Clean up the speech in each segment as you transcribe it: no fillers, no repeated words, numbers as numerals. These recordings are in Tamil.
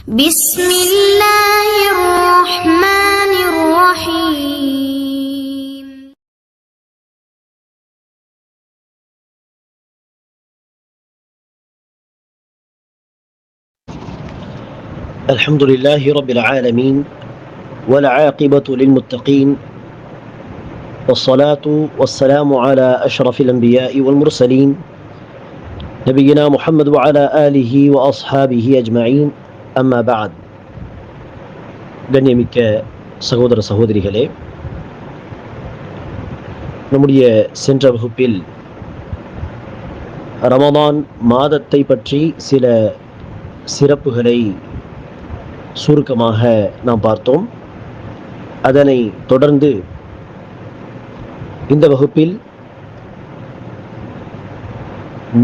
بسم الله الرحمن الرحيم. الحمد لله رب العالمين والعاقبة للمتقين والصلاة والسلام على أشرف الأنبياء والمرسلين نبينا محمد وعلى آله وأصحابه أجمعين أما بعد. கண்ணியமிக்க சகோதர சகோதரிகளே, நம்முடைய சென்ற வகுப்பில் ரமதான் மாதத்தை பற்றி சில சிறப்புகளை சுருக்கமாக நாம் பார்த்தோம். அதனை தொடர்ந்து இந்த வகுப்பில்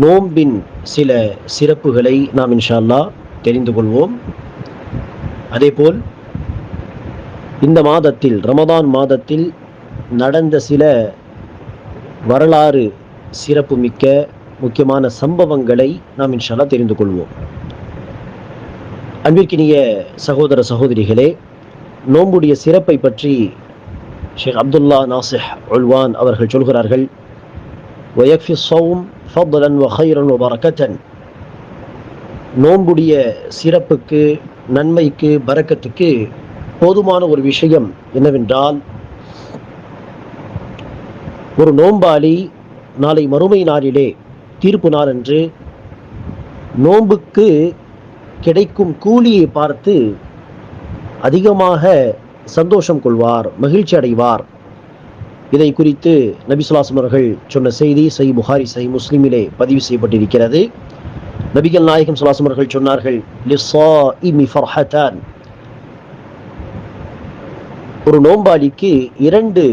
நோம்பின் சில சிறப்புகளை நாம் இன்ஷா அல்லாஹ் தெரிந்து கொள்வோம். அதேபோல் இந்த மாதத்தில் ரமதான் மாதத்தில் நடந்த சில வரலாறு சிறப்பு மிக்க முக்கியமான சம்பவங்களை நாம் இன்ஷா அல்லாஹ் தெரிந்து கொள்வோம். அன்பிற்கினிய சகோதர சகோதரிகளே, நோம்புடைய சிறப்பை பற்றி ஷேக் அப்துல்லா நாசிஹ் உல்வான் அவர்கள் சொல்கிறார்கள், வயக்ஃபி ஸௌம் ஃபضலன் வ கைரன் வ பரக்கத்தன். நோம்புடைய சிறப்புக்கு, நன்மைக்கு, பரக்கத்துக்கு போதுமான ஒரு விஷயம் என்னவென்றால், ஒரு நோம்பாளி நாளை மறுமை நாளிலே, தீர்ப்பு நாள் அன்று நோம்புக்கு கிடைக்கும் கூலியை பார்த்து அதிகமாக சந்தோஷம் கொள்வார், மகிழ்ச்சி அடைவார். இதை குறித்து நபி ஸல்லல்லாஹு அலைஹி அவர்கள் சொன்ன செய்தி சஹீஹ் புகாரி, சஹீஹ் முஸ்லிமிலே பதிவு செய்யப்பட்டிருக்கிறது. நபிகள் நாயகம் ஸல்லல்லாஹு அலைஹி அவர்கள் சொன்னார்கள், லிஸ்ஸாயிமி ஃபர்ஹதான். ஒரு நோம்பாளிக்கு 2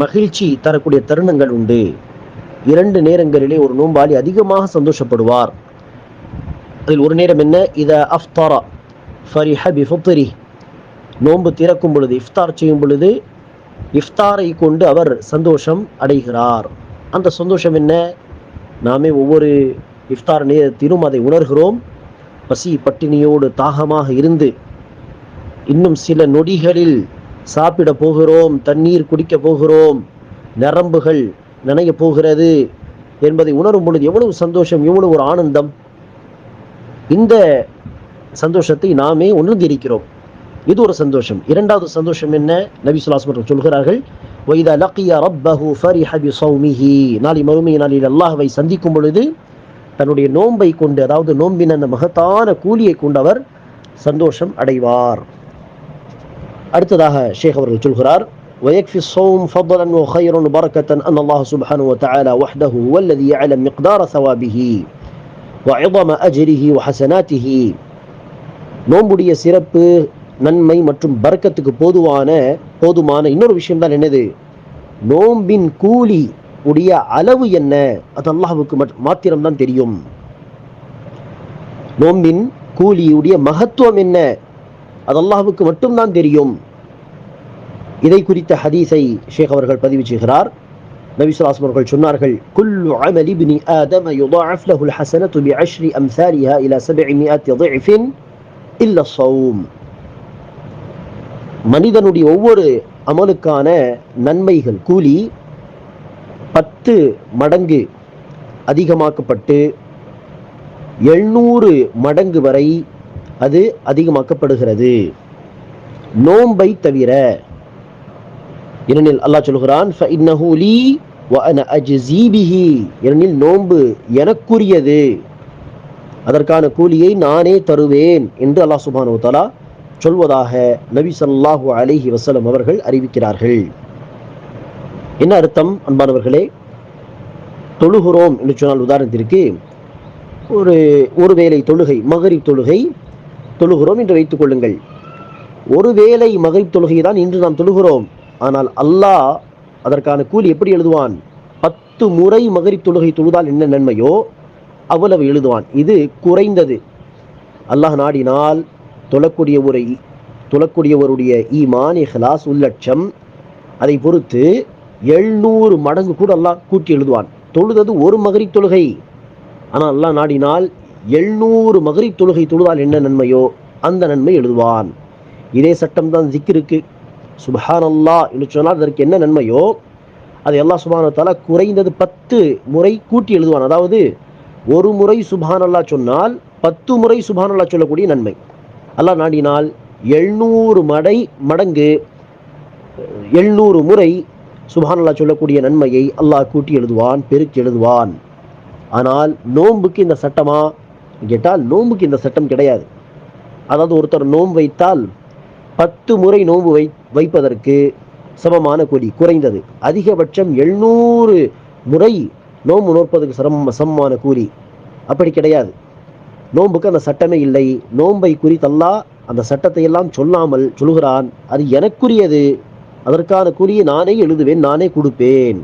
மகிழ்ச்சி தரக்கூடிய தருணங்கள் உண்டு. 2 நேரங்களிலே ஒரு நோம்பாளி அதிகமாக சந்தோஷப்படுவார். அதில் ஒரு நேரம் என்ன? இதா அஃப்தரா ஃபரிஹ பிஃபித்ரி. நோன்பு திறக்கும் பொழுது, இஃப்தார் செய்யும் பொழுது, இஃப்தாரை கொண்டு அவர் சந்தோஷம் அடைகிறார். அந்த சந்தோஷம் என்ன? நாமே ஒவ்வொரு இஃப்தார் நேரத்திலும் அதை உணர்கிறோம். பசி பட்டினியோடு தாகமாக இருந்து இன்னும் சில நொடிகளில் சாப்பிட போகிறோம், தண்ணீர் குடிக்க போகிறோம், நரம்புகள் நனைய போகிறது என்பதை உணரும் பொழுது எவ்வளவு சந்தோஷம், எவ்வளவு ஒரு ஆனந்தம். இந்த சந்தோஷத்தை நாமே உணர்ந்திருக்கிறோம். இது ஒரு சந்தோஷம். 2வது சந்தோஷம் என்ன? நபி ஸல்லல்லாஹு அலைஹி வஸல்லம் சொல்கிறார்கள், வைதா லக்கிய ரப்பஹு ஃபரிஹ பிஸௌமிஹி. நாளை மறுமை நாளில் அல்லாஹ்வை சந்திக்கும் பொழுது தன்னுடைய நோன்பை கொண்டு, அதாவது நோம்பின் அந்த மகத்தான கூலியை கொண்டு அவர் சந்தோஷம் அடைவார். அடுத்ததாக ஷேக் அவர்கள் சொல்கிறார், ويكفي الصوم فضلا وخيرا وبركة أن الله سبحانه وتعالى وحده هو الذي يعلم مقدار ثوابه وعظم أجره وحسناته. நோம்புடைய சிறப்பு, நன்மை மற்றும் பரக்கத்துக்கு போதுமான இன்னொரு விஷயம் தான் என்னது? நோம்பின் கூலி உடைய அளவு என்ன? அது அல்லாஹ்வுக்கு மாத்திரம்தான் தெரியும். நோம்பின் கூலியுடைய மகத்துவம் என்ன? அது அல்லாஹ்வுக்கு மட்டும்தான் தெரியும். இதை குறித்த ஹதீஸை ஷேக் அவர்கள் பதிவு செய்கிறார். நபி ஸல்லல்லாஹு அலைஹி அவர்கள் சொன்னார்கள், குல்லு அமலி இப்னி ஆதம யுضاعف له الحسنة بعشر أمثالها إلى 700 ضعف إلا الصوم. மனிதனுடைய ஒவ்வொரு அமலுக்கான நன்மைகள், கூலி 10 மடங்கு அதிகமாக்கப்பட்டு 700 மடங்கு வரை அது அதிகமாக்கப்படுகிறது, நோன்பை தவிர. ஏனெனில் அல்லாஹ் சொல்கிறான், ஃபஇன்னஹு லீ வஅன அஜ்ஸீ பிஹி. ஏனெனில் நோன்பு எனக்குரியது, அதற்கான கூலியை நானே தருவேன் என்று அல்லாஹ் சுப்ஹானஹு வ தஆலா சொல்வதாக நபி ஸல்லல்லாஹு அலைஹி வஸல்லம் அவர்கள் அறிவிக்கிறார்கள். என்ன அர்த்தம் அன்பானவர்களே? தொழுகிறோம் என்று சொன்னால், உதாரணத்திற்கு ஒரு வேளை தொழுகை, மகரிப் தொழுகை தொழுகிறோம் என்று வைத்துக் கொள்ளுங்கள். ஒரு வேளை மகரிப் தொழுகை தான் இன்று நாம் தொழுகிறோம். ஆனால் அல்லாஹ் அதற்கான கூலி எப்படி எழுதுவான்? 10 முறை மகரிப் தொழுகை தொழுதால் என்ன நன்மையோ அவ்வளவு எழுதுவான். இது குறைந்தது. அல்லாஹ் நாடினால் தொழக்கூடியவருடைய ஈமான், இஹ்லாஸ், உள்ளட்சம், அதை பொறுத்து 700 மடங்கு கூட அல்லாஹ் கூட்டி எழுதுவான். தொழுதது ஒரு மகரிப் தொழுகை. ஆனால் அல்லாஹ் நாடினால் 700 மகரிப் தொழுகை தொழுதால் என்ன நன்மையோ அந்த நன்மை எழுதுவான். இதே சட்டம் தான் திக்ருக்கு. சுப்ஹானல்லாஹ் என்று சொன்னால் அதற்கு என்ன நன்மையோ அதை அல்லாஹ் சுப்ஹானஹு வ தஆலா குறைந்தது 10 முறை கூட்டி எழுதுவான். அதாவது ஒரு முறை சுப்ஹானல்லாஹ் சொன்னால் 10 முறை சுப்ஹானல்லாஹ் சொல்லக்கூடிய நன்மை. அல்லாஹ் நாடினால் 700 மடங்கு 700 முறை சுப்ஹானல்லாஹ் சொல்லக்கூடிய நன்மையை அல்லாஹ் கூட்டி எழுதுவான், பெருக்கி எழுதுவான். ஆனால் நோன்புக்கு இந்த சட்டமா கேட்டால் நோன்புக்கு இந்த சட்டம் கிடையாது. அதாவது ஒருத்தர் நோன்பு வைத்தால் 10 முறை நோன்பு வைப்பதற்கு சமமான கூலி குறைந்தது, அதிகபட்சம் 700 முறை நோன்பு நோற்பதற்கு சமமான கூலி. அப்படி கிடையாது. நோன்புக்கு அந்த சட்டமே இல்லை. நோன்பை குறித்து அல்லாஹ் அந்த சட்டத்தை எல்லாம் சொல்லாமல் சொல்கிறான், அது எனக்குரியது, அதற்கான கூலியை நானே எழுதுவேன், நானே கொடுப்பேன்.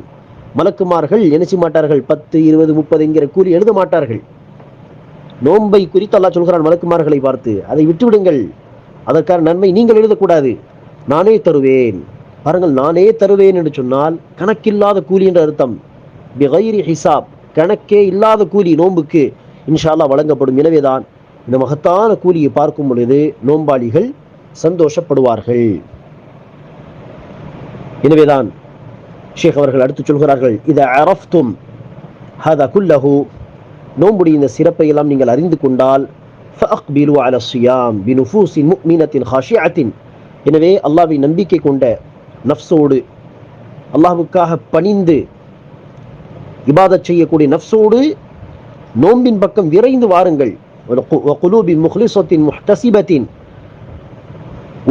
மலக்குமார்கள் நினைச்சு மாட்டார்கள் 10, 20, 30 என்கிற கூலி எழுத மாட்டார்கள். நோன்பை குறித்து அல்லாஹ் சொல்கிறான் மலக்குமார்களை பார்த்து, அதை விட்டுவிடுங்கள், அதற்கான நன்மை நீங்கள் எழுதக்கூடாது, நானே தருவேன். பாருங்கள், நானே தருவேன் என்று சொன்னால் கணக்கில்லாத கூலி என்ற அர்த்தம். பிகைரி ஹிசாப், கணக்கே இல்லாத கூலி நோன்புக்கு இன்ஷா அல்லாஹ் வழங்கப்படும். எனவேதான் இந்த மகத்தான கூலியை பார்க்கும் பொழுது நோன்பாளிகள் சந்தோஷப்படுவார்கள். எனவேதான் ஷேக் அவர்கள் அடுத்து சொல்கிறார்கள், இத அரஃப்தும் ஹதா குல்லஹு, நோன்புடைய இந்த சிறப்பை எல்லாம் நீங்கள் அறிந்து கொண்டால் ஃபஅக்பிலு அலா ஸியாம் பினுஃபூஸின் முஃமினத்தின் ஹாஷிஅத்தின், எனவே அல்லாஹ்வை நம்பிக்கை கொண்ட நஃப்ஸோடு, அல்லாஹ்வுக்காக பணிந்து இபாதத் செய்யக்கூடிய நஃப்ஸோடு நோன்பின் பக்கம் விரைந்து வாருங்கள். வகுலூபின் முஹ்லிஸத்தின் முஹ்தஸிபத்தின்,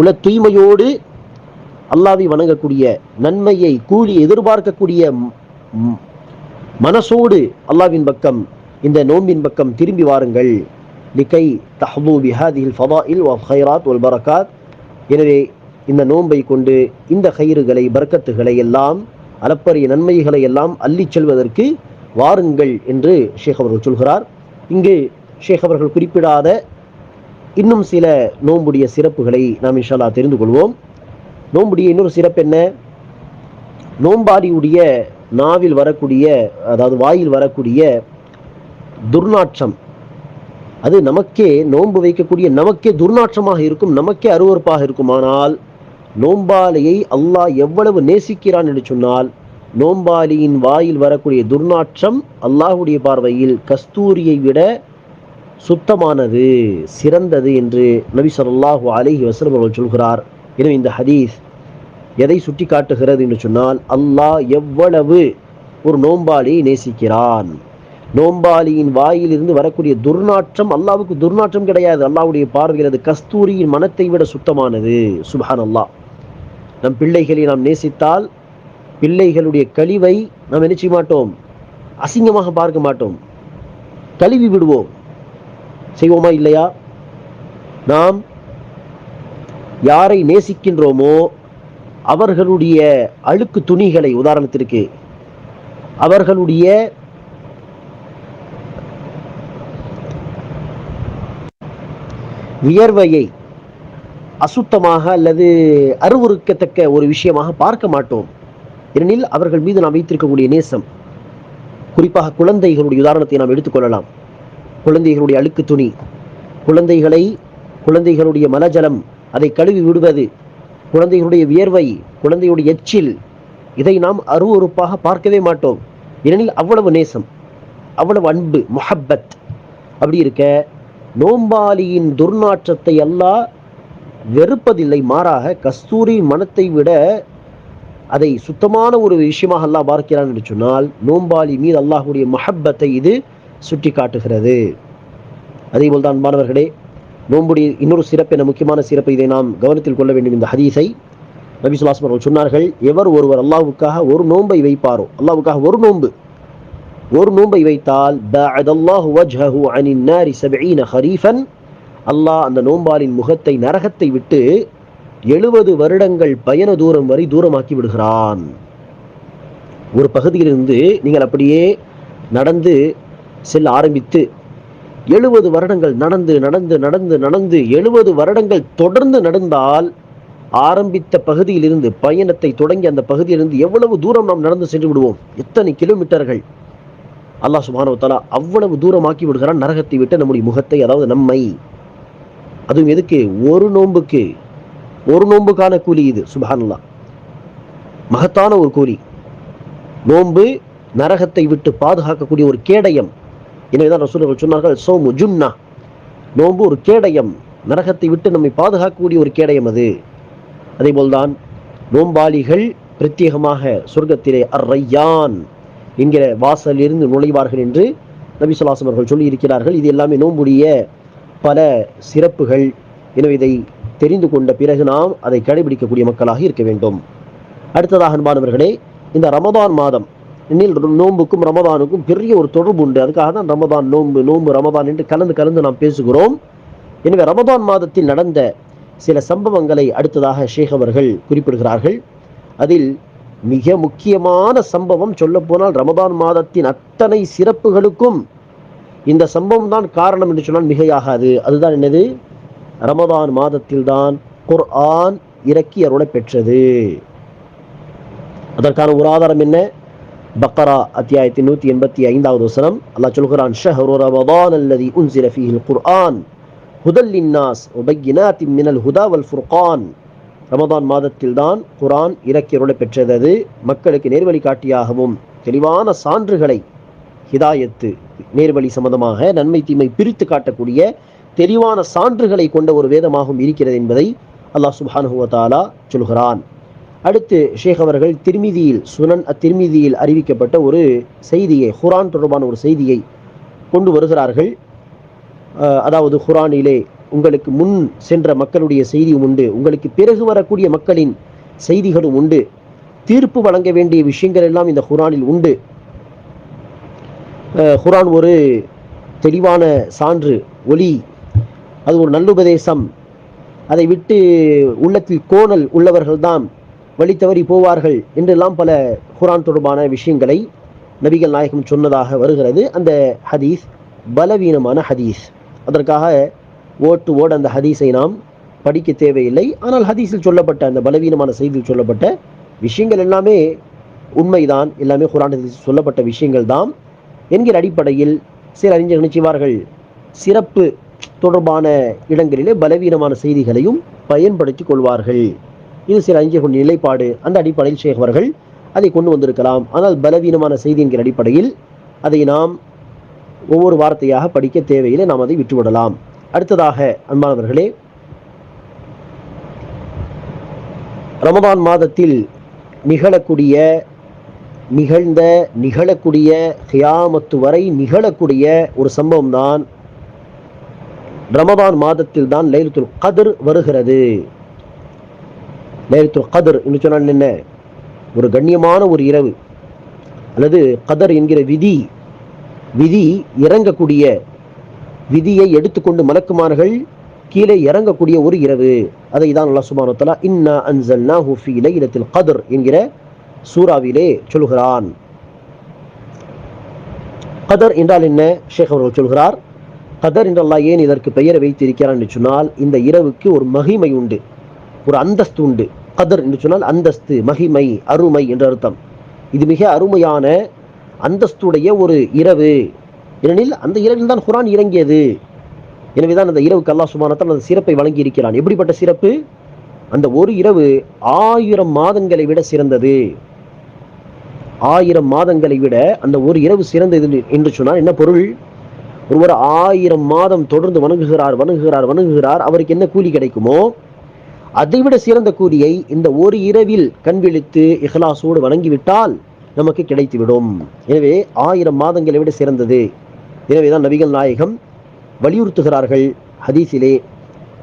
உல தூய்மையோடு அல்லாஹ்வை வணங்கக்கூடிய, நன்மையை கூலி எதிர்பார்க்கக்கூடிய மனசோடு அல்லாஹ்வின் பக்கம், இந்த நோன்பின் பக்கம் திரும்பி வாருங்கள். லிகை தஹ்து பிஹாதிஹில் ஃபதாயில் வல் கைராத் வல் பரகாத், எனவே இந்த நோன்பை கொண்டு இந்த கயிறுகளை பரக்கத்துகளை எல்லாம், அளப்பரிய நன்மைகளை எல்லாம் அள்ளி செல்வதற்கு வாருங்கள் என்று ஷேக் அவர்கள் சொல்கிறார். இங்கு ஷேக் அவர்கள் குறிப்பிடாத இன்னும் சில நோன்புடைய சிறப்புகளை நாம் இன்ஷா அல்லாஹ் தெரிந்து கொள்வோம். நோன்புடைய இன்னொரு சிறப்பு என்ன? நோன்பாளியுடைய நாவில் வரக்கூடிய, அதாவது வாயில் வரக்கூடிய துர்நாற்றம், அது நமக்கே, நோன்பு வைக்கக்கூடிய நமக்கே துர்நாற்றமாக இருக்கும், நமக்கே அருவருப்பாக இருக்கும். ஆனால் நோன்பாளியை அல்லாஹ் எவ்வளவு நேசிக்கிறான் என்று சொன்னால், நோன்பாளியின் வாயில் வரக்கூடிய துர்நாற்றம் அல்லாஹ்வுடைய பார்வையில் கஸ்தூரியை விட சுத்தமானது, சிறந்தது என்று நபி ஸல்லல்லாஹு அலைஹி வஸல்லம் அவர்கள் சொல்கிறார். எனவே இந்த ஹதீஸ் எதை சுட்டி காட்டுகிறது என்று சொன்னால், அல்லாஹ் எவ்வளவு ஒரு நோன்பாளியை நேசிக்கிறான். நோன்பாளியின் வாயில் இருந்து வரக்கூடிய துர்நாற்றம் அல்லாஹ்வுக்கு துர்நாற்றம் கிடையாது, அல்லாஹ்வுடைய பார்வையில் அது கஸ்தூரியின் மனத்தை விட சுத்தமானது. சுப்ஹானல்லாஹ். நம் பிள்ளைகளை நாம் நேசித்தால் பிள்ளைகளுடைய கழிவை நாம் என்ன செய்ய மாட்டோம்? அசிங்கமாக பார்க்க மாட்டோம், கழுவி விடுவோம். செய்வோமா இல்லையா? நாம் யாரை நேசிக்கின்றோமோ அவர்களுடைய அழுக்கு துணிகளை, உதாரணத்திற்கு அவர்களுடைய வியர்வையை அசுத்தமாக அல்லது அருவருக்கத்தக்க ஒரு விஷயமாக பார்க்க மாட்டோம். ஏனெனில் அவர்கள் மீது நாம் வைத்திருக்கக்கூடிய நேசம். குறிப்பாக குழந்தைகளுடைய உதாரணத்தை நாம் எடுத்துக்கொள்ளலாம். குழந்தைகளுடைய அழுக்கு துணி, குழந்தைகளுடைய மலஜலம், அதை கழுவி விடுவது, குழந்தைகளுடைய வியர்வை, குழந்தையுடைய எச்சில், இதை நாம் அருவருப்பாக பார்க்கவே மாட்டோம். ஏனெனில் அவ்வளவு நேசம், அவ்வளவு அன்பு, முஹப்பத். அப்படி இருக்க நோன்பாளியின் துர்நாற்றத்தை அல்லாஹ் வெறுப்பதில்லை, மாறாக கஸ்தூரி மனத்தை விட அதை சுத்தமான ஒரு விஷயமாக அல்லாஹ் பார்க்கிறான் என்று சொன்னால், நோன்பாளி மீது அல்லாஹ்வுடைய முஹப்பத்தை இது சுட்டி காட்டுகிறது. அதேபோல் தான் மாணவர்களே, நோன்புடைய இன்னொரு சிறப்பு, என முக்கியமான சிறப்பு, இதை நாம் கவனத்தில் கொள்ள வேண்டும். இந்த ஹதீஸை நபி ஸல்லல்லாஹு அலைஹி வஸல்லம் சொன்னார்கள், எவர் ஒருவர் அல்லாஹ்வுக்காக ஒரு நோன்பை வைப்பாரோ, அல்லாஹ்வுக்காக ஒரு நோன்பை வைத்தால் பஅதல்லாஹு வஜ்ஹஹு அனின் நாரி 70 ஹரீஃபன், அல்லாஹ் அந்த நோன்பாளின் முகத்தை நரகத்தை விட்டு 70 வருடங்கள் பயண தூரம் வரை தூரமாக்கி விடுகிறான். ஒரு பகுதியிலிருந்து நீங்கள் அப்படியே நடந்து செல்ல ஆரம்பித்து 70 வருடங்கள் நடந்து நடந்து நடந்து நடந்து 70 வருடங்கள் தொடர்ந்து நடந்தால், ஆரம்பித்த பகுதியிலிருந்து, பயணத்தை தொடங்கி அந்த பகுதியிலிருந்து எவ்வளவு தூரம் நாம் நடந்து சென்று விடுவோம்? எத்தனை கிலோமீட்டர்கள்? அல்லாஹ் சுப்ஹானஹு வ தஆலா அவ்வளவு தூரமாக்கி விடுகிறான் நரகத்தை விட்டு நம்முடைய முகத்தை, அதாவது நம்மை. அதுவும் எதுக்கு? ஒரு நோன்புக்கு. ஒரு நோன்புக்கான கூலி இது. சுப்ஹானல்லாஹ், மகத்தான ஒரு கூலி. நோன்பு நரகத்தை விட்டு பாதுகாக்கக்கூடிய ஒரு கேடயம். எனவேதான் ரசூலுல்லாஹ் சொன்னார்கள், சௌமு ஜுன்னா, நோன்பு ஒரு கேடயம், நரகத்தை விட்டு நம்மை பாதுகாக்கக்கூடிய ஒரு கேடயம் அது. அதே போல்தான் நோம்பாளிகள் பிரத்யேகமாக சொர்க்கத்திலே அர் ரையான் என்கிற வாசலிலிருந்து நுழைவார்கள் என்று நபி ஸல்லல்லாஹு அலைஹி வஸல்லம் அவர்கள் சொல்லி இருக்கிறார்கள். இது எல்லாமே நோன்புடைய பல சிறப்புகள். எனவே இதை தெரிந்து கொண்ட பிறகு நாம் அதை கடைபிடிக்கக்கூடிய மக்களாக இருக்க வேண்டும். அடுத்ததாக அன்பானவர்களே, இந்த ரமதான் மாதம் நோன்புக்கும் ரமதானுக்கும் பெரிய ஒரு தொடர்பு உண்டு. அதுக்காக தான் ரமதான் நோன்பு, நோன்பு ரமதான் என்று கலந்து கலந்து நாம் பேசுகிறோம். எனவே ரமதான் மாதத்தில் நடந்த சில சம்பவங்களை அடுத்ததாக ஷேக் அவர்கள் குறிப்பிடுகிறார்கள். அதில் மிக முக்கியமான சம்பவம், சொல்ல போனால் ரமதான் மாதத்தின் அத்தனை சிறப்புகளுக்கும் இந்த சம்பவம் தான் காரணம் என்று சொன்னால் மிகையாகாது. அதுதான் என்னது? ரமதான் மாதத்தில் தான் குர்ஆன் இறக்கி அருளை பெற்றது. அதற்கான ஒரு ஆதாரம் என்ன? பக்ரா அத்தியாயத்தின் 185வது வசனம். அல்லாஹ் சொல்கிறான், ஷஹ்ரு ரமதான் அல்லதி உன்சில ஃபீஹில் குர்ஆன் ஹுதல் லின்னாஸ் வ பையினாத்தின் மினல் ஹுதா வல் ஃபுர்கான். ரமதான் மாதத்தில் தான் குர்ஆன் இறக்கி அருளை பெற்றது. அது மக்களுக்கு நேர்வழி காட்டியாகவும் தெளிவான சான்றுகளை, ஹிதாயத்து நேர்வழி சம்பந்தமாக நன்மை தீமை பிரித்து காட்டக்கூடிய தெளிவான சான்றுகளை கொண்ட ஒரு வேதமாகவும் இருக்கிறது என்பதை அல்லாஹ் சுப்ஹானஹு வ தஆலா சொல்கிறான். அடுத்து ஷேக் அவர்கள் திர்மிதியில், சுனன் அத்திர்மிதியில் அறிவிக்கப்பட்ட ஒரு செய்தியை, குர்ஆன் தொடர்பான ஒரு செய்தியை கொண்டு வருகிறார்கள். அதாவது குர்ஆனிலே உங்களுக்கு முன் சென்ற மக்களுடைய செய்தியும் உண்டு, உங்களுக்கு பிறகு வரக்கூடிய மக்களின் செய்திகளும் உண்டு, தீர்ப்பு வழங்க வேண்டிய விஷயங்கள் எல்லாம் இந்த குர்ஆனில் உண்டு. குர்ஆன் ஒரு தெளிவான சான்று, ஒளி, அது ஒரு நல்லுபதேசம். அதை விட்டு உள்ளத்தில் கோணல் உள்ளவர்கள்தான் வழி தவறி போவார்கள் என்றெல்லாம் பல குர்ஆன் தொடர்பான விஷயங்களை நபிகள் நாயகம் சொன்னதாக வருகிறது. அந்த ஹதீஸ் பலவீனமான ஹதீஸ். அதற்காக ஓட்டு ஓட அந்த ஹதீஸை நாம் படிக்க தேவையில்லை. ஆனால் ஹதீஸில் சொல்லப்பட்ட அந்த பலவீனமான செய்தியில் சொல்லப்பட்ட விஷயங்கள் எல்லாமே உண்மைதான், எல்லாமே குர்ஆன் ஹதீஸில் சொல்லப்பட்ட விஷயங்கள் தான் என்கிற அடிப்படையில் சில அறிஞர்கள் நினைச்சுவார்கள், சிறப்பு தொடர்பான இடங்களிலே பலவீனமான செய்திகளையும் பயன்படுத்தி கொள்வார்கள். இது சில அறிஞர்கள் நிலைப்பாடு. அந்த அடிப்படையில் ஷேக் அவர்கள் அதை கொண்டு வந்திருக்கலாம். ஆனால் பலவீனமான செய்தி என்கிற அடிப்படையில் அதை நாம் ஒவ்வொரு வார்த்தையாக படிக்க தேவையில்லை, நாம் அதை விட்டுவிடலாம். அடுத்ததாக அன்பானவர்களே, ரமதான் மாதத்தில் நிகழக்கூடிய கியாமத்து வரை நிகழக்கூடிய ஒரு சம்பவம் தான், ரமதான் மாதத்தில் தான் லைலத்துல் கத்ர் வருகிறது. லைலத்துல் கத்ர் என்று சொன்னால் என்ன? ஒரு கண்ணியமான ஒரு இரவு, அல்லது கதர் என்கிற விதி இறங்கக்கூடிய, விதியை எடுத்துக்கொண்டு மலக்குமார்கள் கீழே இறங்கக்கூடிய ஒரு இரவு. அதை தான் அல்லாஹ் சுப்ஹானஹு வ தஆலா இன்னா அன்ஸல்னாஹு ஃபீ லைலத்தில் கத்ர் என்கிற சூராவிலே சொல்கிறான். கதர் என்றால் என்ன? ஷேக் அவர்கள் சொல்கிறார், கதர் என்று அல்லாஹ் ஏன் இதற்கு பெயரை வைத்திருக்கிறான் என்று சொன்னால், இந்த இரவுக்கு ஒரு மகிமை உண்டு, ஒரு அந்தஸ்து உண்டு. கதர் என்று சொன்னால் அந்தஸ்து, மகிமை, அருமை என்ற அர்த்தம். இது மிக அருமையான அந்தஸ்துடைய ஒரு இரவு. ஏனெனில் அந்த இரவில் தான் குர்ஆன் இறங்கியது. எனவேதான் அந்த இரவுக்கு அல்லாஹ் சுப்ஹானஹு வ தஆலா அந்த சிறப்பை வழங்கி இருக்கிறான். எப்படிப்பட்ட சிறப்பு? அந்த ஒரு இரவு 1000 மாதங்களை விட சிறந்தது. 1000 மாதங்களை விட அந்த ஒரு இரவு சிறந்தது என்று சொன்னால் என்ன பொருள்? ஒருவர் 1000 மாதம் தொடர்ந்து வணங்குகிறார், அவருக்கு என்ன கூலி கிடைக்குமோ அதைவிட சிறந்த கூலியை இந்த ஒரு இரவில் கண்விழித்து இஹ்லாஸோடு வணங்கிவிட்டால் நமக்கு கிடைத்துவிடும். எனவே 1000 மாதங்களை விட சிறந்தது. எனவேதான் நபிகள் நாயகம் வலியுறுத்துகிறார்கள் ஹதீஸிலே,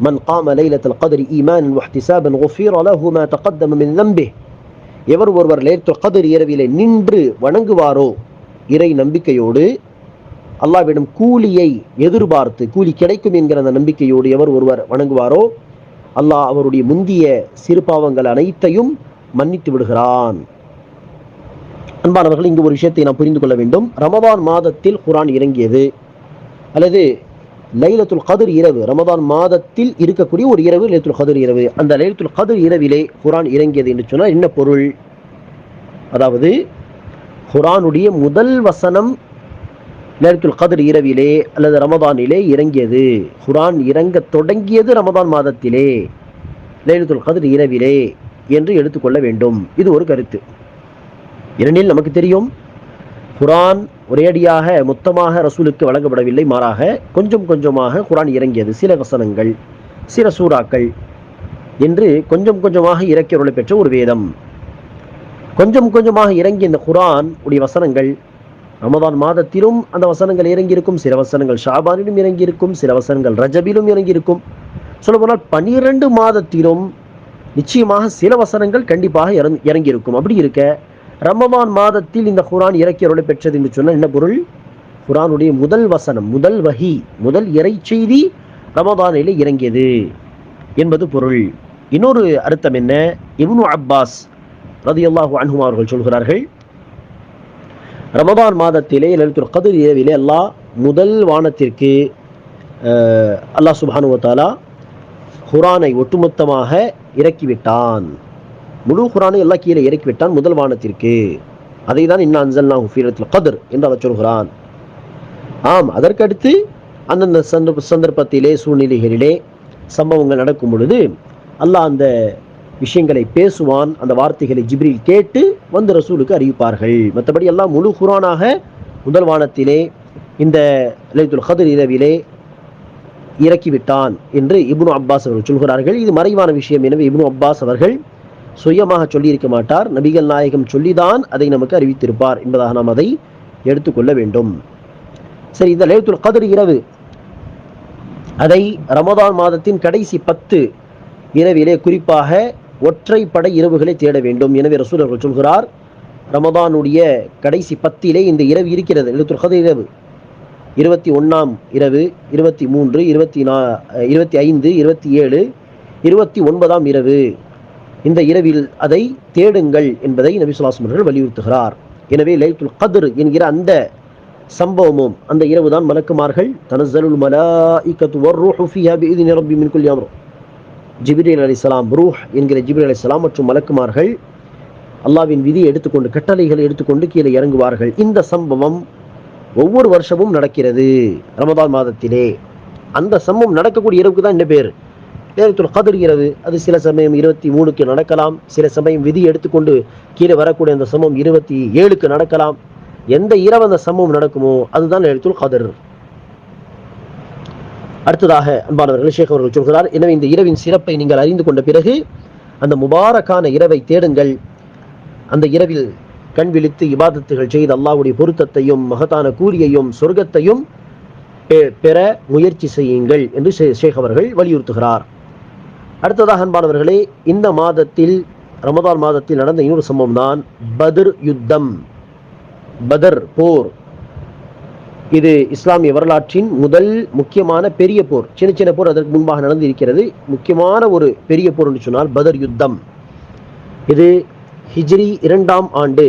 மன் காம லைலத்துல் கத்ரி ஈமானன் வஹ்திசாபன் குஃபிர லஹு மா தகத்தம மின் ذنبه. எவர் ஒருவர் லைலத்துல் கத்ர் இரவிலே நின்று வணங்குவாரோ, இறை நம்பிக்கையோடு, அல்லாஹ்விடம் கூலியை எதிர்பார்த்து, கூலி கிடைக்கும் என்கிற அந்த நம்பிக்கையோடு எவர் ஒருவர் வணங்குவாரோ, அல்லாஹ் அவருடைய முந்திய சிறு பாவங்கள் அனைத்தையும் மன்னித்து விடுகிறான். அன்பானவர்கள், இங்கு ஒரு விஷயத்தை நாம் புரிந்து கொள்ள வேண்டும். ரமதான் மாதத்தில் குர்ஆன் இறங்கியது, அல்லது லைலத்துல் கத்ர் இரவு, ரமதான் மாதத்தில் இருக்கக்கூடிய ஒரு இரவு லைலத்துல் கத்ர் இரவு. அந்த லைலத்துல் கத்ர் இரவிலே குர்ஆன் இறங்கியது என்று சொன்னால் என்ன பொருள்? அதாவது குர்ஆனுடைய முதல் வசனம் லைலத்துல் கத்ர் இரவிலே அல்லது ரமதானிலே இறங்கியது. குர்ஆன் இறங்க தொடங்கியது ரமதான் மாதத்திலே, லைலத்துல் கத்ர் இரவிலே என்று எடுத்துக்கொள்ள வேண்டும். இது ஒரு கருத்து. ஏனெனில் நமக்கு தெரியும், குர்ஆன் ஒரேடியாக மொத்தமாக ரசூலுக்கு வழங்கப்படவில்லை. மாறாக கொஞ்சம் கொஞ்சமாக குர்ஆன் இறங்கியது. சில வசனங்கள், சில சூறாக்கள் என்று கொஞ்சம் கொஞ்சமாக இறக்கியருளை பெற்ற ஒரு வேதம். கொஞ்சம் கொஞ்சமாக இறங்கிய இந்த குர்ஆன் உடைய வசனங்கள் ரமதான் மாதத்திலும் அந்த வசனங்கள் இறங்கியிருக்கும். சில வசனங்கள் ஷாபானிலும் இறங்கியிருக்கும். சில வசனங்கள் ரஜபிலும் இறங்கியிருக்கும். சொல்லப்போனால் 12 மாதத்திலும் நிச்சயமாக சில வசனங்கள் கண்டிப்பாக இறங்கியிருக்கும். அப்படி இருக்க ரமதான் மாதத்தில் இந்த குர்ஆன் இறக்கியருளை பெற்றது என்று சொன்னால் என்ன பொருள்? குர்ஆனுடைய முதல் வசனம், முதல் வஹி, முதல் இறை செய்தி ரமதானிலே இறங்கியது என்பது பொருள். இன்னொரு அர்த்தம் என்ன? இப்னு அப்பாஸ் ரலியல்லாஹு அன்ஹு அவர்கள் சொல்கிறார்கள், ரமதான் மாதத்திலே லைலத்துல் கத்ர் இரவிலே அல்லாஹ் முதல் வானத்திற்கு அல்லாஹ் சுப்ஹானஹு வ தஆலா குர்ஆனை ஒட்டுமொத்தமாக இறக்கிவிட்டான். முழு குர்ஆனை எல்லாம் கீழே இறக்கிவிட்டான் முதல் வானத்திற்கு. அதை தான் இன்னா அன்ஸல்னாஹு ஃபீ லைலத்துல் கத்ர் என்று அவர் சொல்கிறான். ஆம், அதற்கடுத்து அந்தந்த சந்தர்ப்பத்திலே சூழ்நிலைகளிலே சம்பவங்கள் நடக்கும் பொழுது அல்லாஹ் அந்த விஷயங்களை பேசுவான். அந்த வார்த்தைகளை ஜிப்ரீல் கேட்டு வந்து ரசூலுக்கு அறிவிப்பார்கள். மற்றபடி எல்லாம் முழு குர்ஆனாக முதல் வானத்திலே இந்த லைலத்துல் கத்ர் இரவிலே இறக்கிவிட்டான் என்று இப்னு அப்பாஸ் அவர்கள் சொல்கிறார்கள். இது மறைவான விஷயம். எனவே இப்னு அப்பாஸ் அவர்கள் சுயமாக சொல்லியிருக்க மாட்டார், நபிகள் நாயகம் சொல்லிதான் அதை நமக்கு அறிவித்திருப்பார் என்பதாக நாம் அதை எடுத்துக்கொள்ள வேண்டும். சரி, இந்த லைலத்துல் கத்ர் இரவு அதை ரமதான் மாதத்தின் கடைசி 10 இரவிலே குறிப்பாக ஒற்றைப்படை இரவுகளை தேட வேண்டும். எனவே ரசூல் அவர்கள் சொல்கிறார், ரமதானுடைய கடைசி 10 இந்த இரவு இருக்கிறது, லைலத்துல் கத்ர் இரவு. 21ஆம் இரவு, 23, 25, 27, 29ஆம் இரவு, இந்த இரவில் அதை தேடுங்கள் என்பதை நபி ஸல்லல்லாஹு அலைஹி வஸல்லம் வலியுறுத்துகிறார். எனவே லைலத்துல் கத்ர் என்கிற அந்த சம்பவமும் அந்த இரவு தான் மலக்குமார்கள் தனஸ்ஸலுல் மலாயிகத்து வர்ரூஹு ஃபீஹா பிஇذن ரப்பி மின் குல்லி அம்ர், ஜிப்ரீல் அலைஹிஸ்ஸலாம், ரூஹ் என்கிற ஜிப்ரீல் அலைஹிஸ்ஸலாம் மற்றும் மலக்குமார்கள் அல்லாஹ்வின் விதியை எடுத்துக்கொண்டு, கட்டளைகளை எடுத்துக்கொண்டு கீழே இறங்குவார்கள். இந்த சம்பவம் ஒவ்வொரு வருஷமும் நடக்கிறது ரமதான் மாதத்திலே. அந்த சம்பவம் நடக்கக்கூடிய இரவுக்கு தான் என்ன பேர்? லைலத்துல் கத்ர் இரவு. அது சில சமயம் 23க்கு நடக்கலாம், சில சமயம் விதி எடுத்துக்கொண்டு கீழே வரக்கூடிய அந்த சம்பவம் 27க்கு நடக்கலாம். எந்த இரவு அந்த சம்பவம் நடக்குமோ அதுதான் லைலத்துல் கத்ர். அடுத்ததாக அன்பானவர்கள், ஷேக் அவர்கள் சொல்கிறார், எனவே இந்த இரவின் சிறப்பை நீங்கள் அறிந்து கொண்ட பிறகு அந்த முபாரக்கான இரவை தேடுங்கள். அந்த இரவில் கண் விழித்து இபாதத்துகள் செய்து அல்லாஹ்வுடைய பொருத்தத்தையும் மகத்தான கூலியையும் சொர்க்கத்தையும் பெற முயற்சி செய்யுங்கள் என்று ஷேக் அவர்கள் வலியுறுத்துகிறார். அடுத்ததாக அன்பானவர்களே, இந்த மாதத்தில் ரமதான் மாதத்தில் நடந்த இன்னொரு சம்பவம் தான் பத்ர் யுத்தம், பத்ர் போர். இது இஸ்லாமிய வரலாற்றின் முதல் முக்கியமான பெரிய போர். சின்ன சின்ன போர் அதற்கு முன்பாக நடந்து இருக்கிறது. முக்கியமான ஒரு பெரிய போர் என்று சொன்னால் பத்ர் யுத்தம். இது ஹிஜ்ரி 2ஆம் ஆண்டு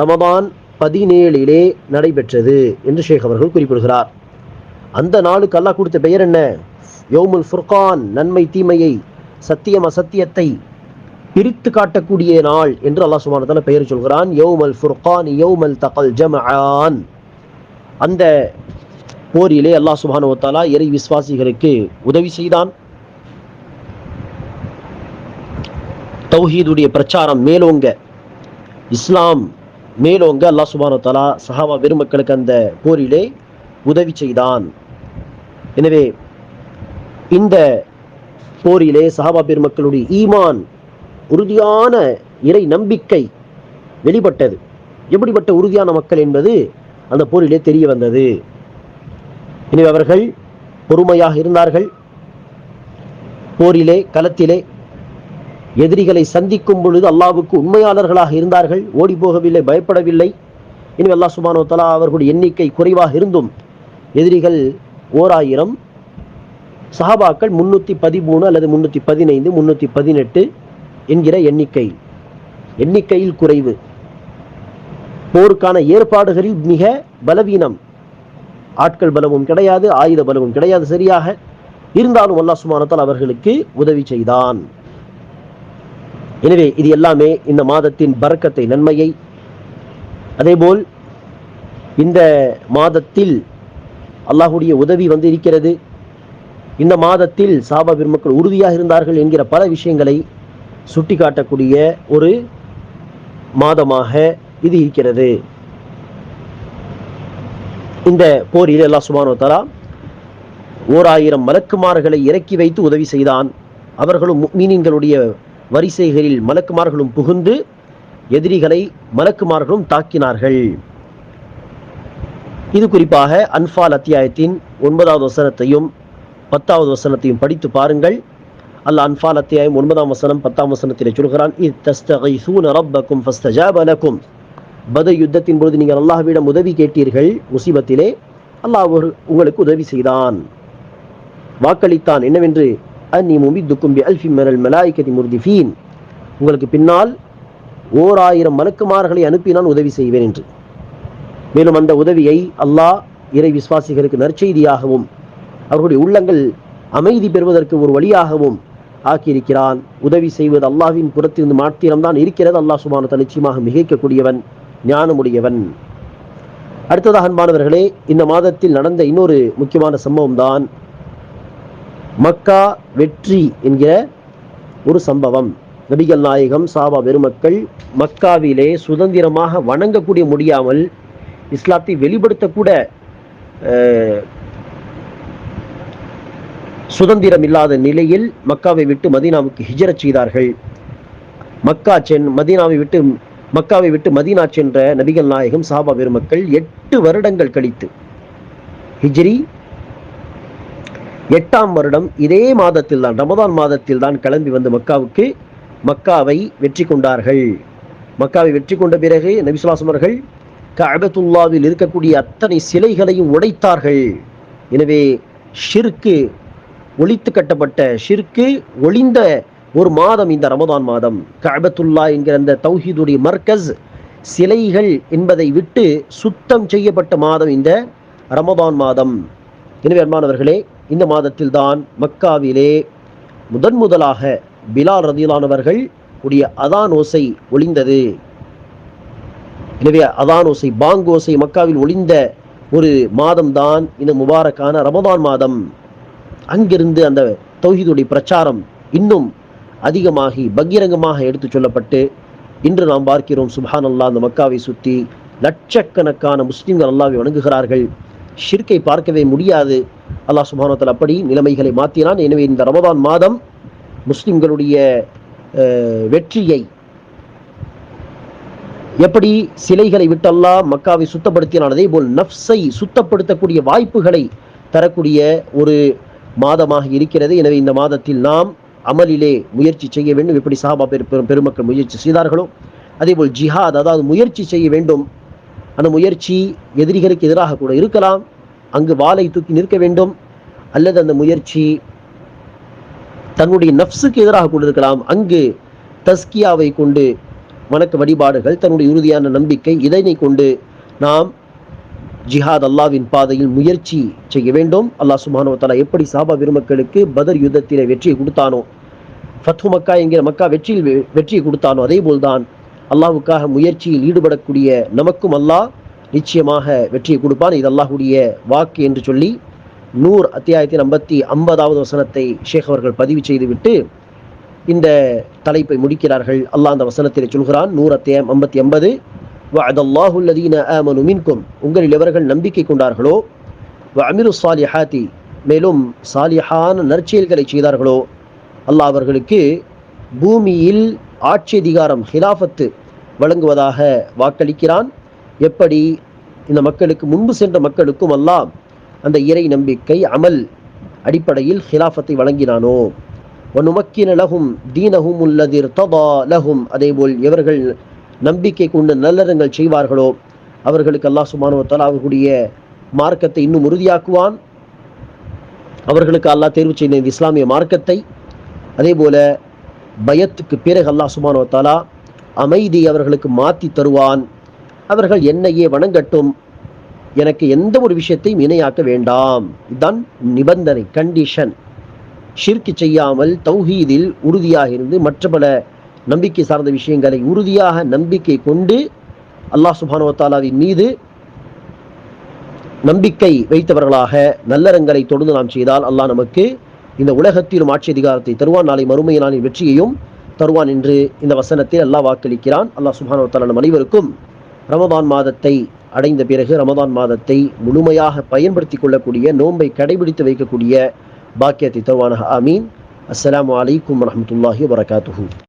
ரமதான் 17 நடைபெற்றது என்று ஷேக் அவர்கள் குறிப்பிடுகிறார். அந்த நாளுக்கு அல்லாஹ் கொடுத்த பெயர் என்ன? யௌமுல் ஃபுர்கான், நன்மை தீமையை, சத்தியம் அசத்தியத்தை பிரித்து காட்டக்கூடிய நாள் என்று அல்லாஹ் சுப்ஹானஹு வ தஆலா பெயர் சொல்கிறான். யௌமுல் ஃபுர்கான் யௌமல் தகல் ஜமஆன். அந்த போரிலே அல்லாஹ் சுப்ஹானஹு வ தஆலா இறை விசுவாசிகளுக்கு உதவி செய்தான். தௌஹீதுடைய பிரச்சாரம் மேலோங்க, இஸ்லாம் மேலோங்க அல்லாஹ் சுப்ஹானஹு வ தஆலா சஹாபா பெருமக்களுக்கு அந்த போரிலே உதவி செய்தான். எனவே இந்த போரிலே சஹாபா பெருமக்களுடைய ஈமான், உறுதியான இறை நம்பிக்கை வெளிப்பட்டது. எப்படிப்பட்ட உறுதியான மக்கள் என்பது அந்த போரிலே தெரிய வந்தது. எனவே அவர்கள் பொறுமையாக இருந்தார்கள். போரிலே, களத்திலே எதிரிகளை சந்திக்கும் பொழுது அல்லாஹ்வுக்கு உண்மையாளர்களாக இருந்தார்கள். ஓடி போகவில்லை, பயப்படவில்லை. எனவே அல்லாஹ் சுப்ஹானஹு வ தஆலா அவர்களுடைய எண்ணிக்கை குறைவாக இருந்தும் எதிரிகள் 1000, சஹாபாக்கள் 313 அல்லது 315, 318 என்கிற எண்ணிக்கையில் குறைவு. போருக்கான ஏற்பாடுகளில் மிக பலவீனம். ஆட்கள் பலமும் கிடையாது, ஆயுத பலமும் கிடையாது சரியாக. இருந்தாலும் அல்லாஹ் சுப்ஹானஹு வ தஆலா அவர்களுக்கு உதவி செய்தான். எனவே இது எல்லாமே இந்த மாதத்தின் பரக்கத்தை, நன்மையை, அதேபோல் இந்த மாதத்தில் அல்லாஹுடைய உதவி வந்து இருக்கிறது. இந்த மாதத்தில் சாபா பெருமக்கள் உறுதியாக இருந்தார்கள் என்கிற பல விஷயங்களை சுட்டிக்காட்டக்கூடிய ஒரு மாதமாக இது இருக்கிறது. இந்த போரில் அல்லாஹ் சுப்ஹானஹு வ தஆலா 1000 மலக்குமார்களை இறக்கி வைத்து உதவி செய்தான். அவர்களும் முஃமினீன்களுடைய வரிசைகளில் மலக்குமார்களும் புகுந்து எதிரிகளை மலக்குமார்களும் தாக்கினார்கள். இது குறிப்பாக அன்ஃபால் அத்தியாயத்தின் 9வது வசனத்தையும் 10வது வசனத்தையும் படித்து பாருங்கள். அல்லாஹ் அன்ஃபால் அத்தியாயம் 9ஆம் வசனம் 10ஆம் வசனத்திலே சொல்கிறான், இத் தஸ்தகீஸூன ரப்பக்கும் ஃபஸ்தஜாப லக்கும். பத்ர் யுத்தத்தின் பொழுது நீங்கள் அல்லாஹ்விடம் உதவி கேட்டீர்கள், முசீபத்திலே அல்லாஹ் உங்களுக்கு உதவி செய்தான், வாக்களித்தான் என்னவென்று, அன்னி முமித்துக்கும் பிஅல்ஃபின் மினல் மலாயிகத்தி முர்திஃபீன், உங்களுக்கு பின்னால் 1000 மலக்குமார்களை அனுப்பி நான் உதவி செய்வேன் என்று. மேலும் அந்த உதவியை அல்லாஹ் இறை விசுவாசிகளுக்கு நற்செய்தியாகவும் அவர்களுடைய உள்ளங்கள் அமைதி பெறுவதற்கு ஒரு வழியாகவும் ஆக்கியிருக்கிறான். உதவி செய்வது அல்லாஹ்வின் புறத்திலிருந்து மாத்திரம்தான் இருக்கிறது. அல்லாஹ் சுப்ஹானஹு வ தஆலா நிச்சயமாக மிகைக்கக்கூடியவன், ஞானமுடையவன். அடுத்ததாக அன்பானவர்களே, இந்த மாதத்தில் நடந்த இன்னொரு முக்கியமான சம்பவம் தான் மக்கா வெற்றி என்கிற ஒரு சம்பவம். நபிகள் நாயகம் சஹாபா பெருமக்கள் மக்காவிலே சுதந்திரமாக வணங்கக்கூடிய முடியாமல், இஸ்லாத்தை வெளிப்படுத்தக்கூட சுதந்திரம் இல்லாத நிலையில் மக்காவை விட்டு மதீனாவுக்கு ஹிஜ்ரத் செய்தார்கள். மக்காவை விட்டு மதீனா சென்ற நபிகள் நாயகம் சஹாபா பெருமக்கள் 8 வருடங்கள் கழித்து, ஹிஜ்ரி 8ஆம் வருடம் இதே மாதத்தில் தான், ரமதான் மாதத்தில் தான் கிளம்பி வந்து மக்காவை வெற்றி கொண்டார்கள். மக்காவை வெற்றி கொண்ட பிறகு நபி ஸல்லல்லாஹு அலைஹி வஸல்லம் அவர்கள் கஅபத்துல்லாவில் இருக்கக்கூடிய அத்தனை சிலைகளையும் உடைத்தார்கள். எனவே ஷிர்க்கு ஒழித்து கட்டப்பட்ட, ஷிர்க்கு ஒளிந்த ஒரு மாதம் இந்த ரமதான் மாதம். கஅபத்துல்லா என்கிற அந்த தௌஹீதுடைய மர்கஸ், சிலைகள் என்பதை விட்டு சுத்தம் செய்யப்பட்ட மாதம் இந்த ரமதான் மாதம். எனவே அன்பானவர்களே, இந்த மாதத்தில் தான் மக்காவிலே முதலாக பிலால் ரலியல்லாஹு அவர்கள் உடைய அதான் ஓசை ஒளிந்தது. எனவே அதான் ஓசை, பாங்கோசை மக்காவில் ஒளிந்த ஒரு மாதம் தான் இந்த முபாரக்கான ரமதான் மாதம். அங்கிருந்து அந்த தௌஹீதுடைய பிரச்சாரம் இன்னும் அதிகமாகி பகிரங்கமாக எடுத்து சொல்லப்பட்டு இன்று நாம் பார்க்கிறோம், சுப்ஹானல்லாஹ், அந்த மக்காவை சுற்றி லட்சக்கணக்கான முஸ்லிம்கள் அல்லாஹ்வை வணங்குகிறார்கள். ஷிர்கை பார்க்கவே முடியாது. அல்லாஹ் சுப்ஹானஹு வ தஆலா அப்படி நிலைமைகளை மாற்றினான். எனவே இந்த ரமதான் மாதம் முஸ்லிம்களுடைய வெற்றியை, எப்படி சிலைகளை விட்டு அல்லாஹ் மக்காவை சுத்தப்படுத்தினான், அதே போல் நஃப்ஸை சுத்தப்படுத்தக்கூடிய வாய்ப்புகளை தரக்கூடிய ஒரு மாதமாக இருக்கிறது. எனவே இந்த மாதத்தில் நாம் அமலிலே முயற்சி செய்ய வேண்டும். எப்படி சஹாபா பெருமக்கள் முயற்சி செய்தார்களோ அதேபோல் ஜிஹாத், அதாவது முயற்சி செய்ய வேண்டும். அந்த முயற்சி எதிரிகளுக்கு எதிராக கூட இருக்கலாம், அங்கு வாளை தூக்கி நிற்க வேண்டும். அல்லது அந்த முயற்சி தன்னுடைய நஃப்ஸுக்கு எதிராக கூட இருக்கலாம். அங்கு தஸ்கியாவை கொண்டு வணக்க வழிபாடுகள், தன்னுடைய உறுதியான நம்பிக்கை, இதனை கொண்டு நாம் ஜிஹாத் அல்லாவின் பாதையில் முயற்சி செய்ய வேண்டும். அல்லாஹ் சுப்ஹானஹு வ தஆலா எப்படி சஹாபா பெருமக்களுக்கு பத்ர் யுத்தத்திலே வெற்றியை கொடுத்தானோ, ஃபத்ஹு மக்கா என்கிற மக்கா வெற்றியை கொடுத்தானோ, அதே போல்தான் அல்லாஹ்வுக்காக முயற்சியில் ஈடுபடக்கூடிய நமக்கும் அல்லாஹ் நிச்சயமாக வெற்றியை கொடுப்பான். இது அல்லாஹ்வுடைய வாக்கு என்று சொல்லி நூர் அத்தியாயத்தின் 50வது வசனத்தை ஷேக் அவர்கள் பதிவு செய்துவிட்டு இந்த தலைப்பை முடிக்கிறார்கள். அல்லாஹ் அந்த வசனத்திலே சொல்கிறான், நூர் அத்தியாயம் 50, வஅதல்லாஹு அல்லதீன ஆமனு மின்கும், உங்களில் எவர்கள் நம்பிக்கை கொண்டார்களோ, வஅமிலு ஸாலிஹாத்தி, மேலும் சாலிஹான நற்செயல்களை செய்தார்களோ, அல்லாஹ் அவர்களுக்கு பூமியில் ஆட்சி அதிகாரம், ஹிலாஃபத்து வழங்குவதாக வாக்களிக்கிறான். எப்படி இந்த மக்களுக்கு முன்பு சென்ற மக்களுக்கும் அல்லாஹ் அந்த இறை நம்பிக்கை அமல் அடிப்படையில் ஹிலாஃபத்தை வழங்கினானோ, வனுமக்கின லஹும் தீனஹும் அல்லதி இர்ததா லஹும், அதேபோல் எவர்கள் நம்பிக்கை கொண்டு நல்லறங்கள் செய்வார்களோ அவர்களுக்கு அல்லாஹ் சுப்ஹானஹு வ தஆலா அவர்களுடைய மார்க்கத்தை இன்னும் உறுதியாக்குவான். அவர்களுக்கு அல்லாஹ் தேர்வு செய்த இந்த இஸ்லாமிய மார்க்கத்தை, அதே போல பயத்துக்கு பிறகு அல்லாஹ் சுப்ஹானஹு வ தஆலா அமைதி அவர்களுக்கு மாற்றி தருவான். அவர்கள் என்னையே வணங்கட்டும், எனக்கு எந்த ஒரு விஷயத்தையும் இணையாக்க வேண்டாம். இதுதான் நிபந்தனை, கண்டிஷன். ஷிர்க் செய்யாமல் தௌஹீதில் உறுதியாக இருந்து மற்ற பல நம்பிக்கை சார்ந்த விஷயங்களை உறுதியாக நம்பிக்கை கொண்டு அல்லாஹ் சுப்ஹானஹு வ தஆலாவின் மீது நம்பிக்கை வைத்தவர்களாக நல்லறங்களை தொடர்ந்து நாம் செய்தால் அல்லாஹ் நமக்கு இந்த உலகத்திலும் ஆட்சி அதிகாரத்தை தருவான், நாளை மறுமை நாளின் வெற்றியையும் தருவான் என்று இந்த வசனத்தில் அல்லாஹ் வாக்களிக்கிறான். அல்லாஹ் சுப்ஹானஹு வ தஆலா நம் அனைவருக்கும் ரமதான் மாதத்தை அடைந்த பிறகு ரமதான் மாதத்தை முழுமையாக பயன்படுத்திக் கொள்ளக்கூடிய, நோன்பை கடைபிடித்து வைக்கக்கூடிய பாக்கியத்தை தருவானாக. ஆமீன். அஸ்ஸலாமு அலைக்கும் வரஹ்மத்துல்லாஹி வபரகாத்துஹு.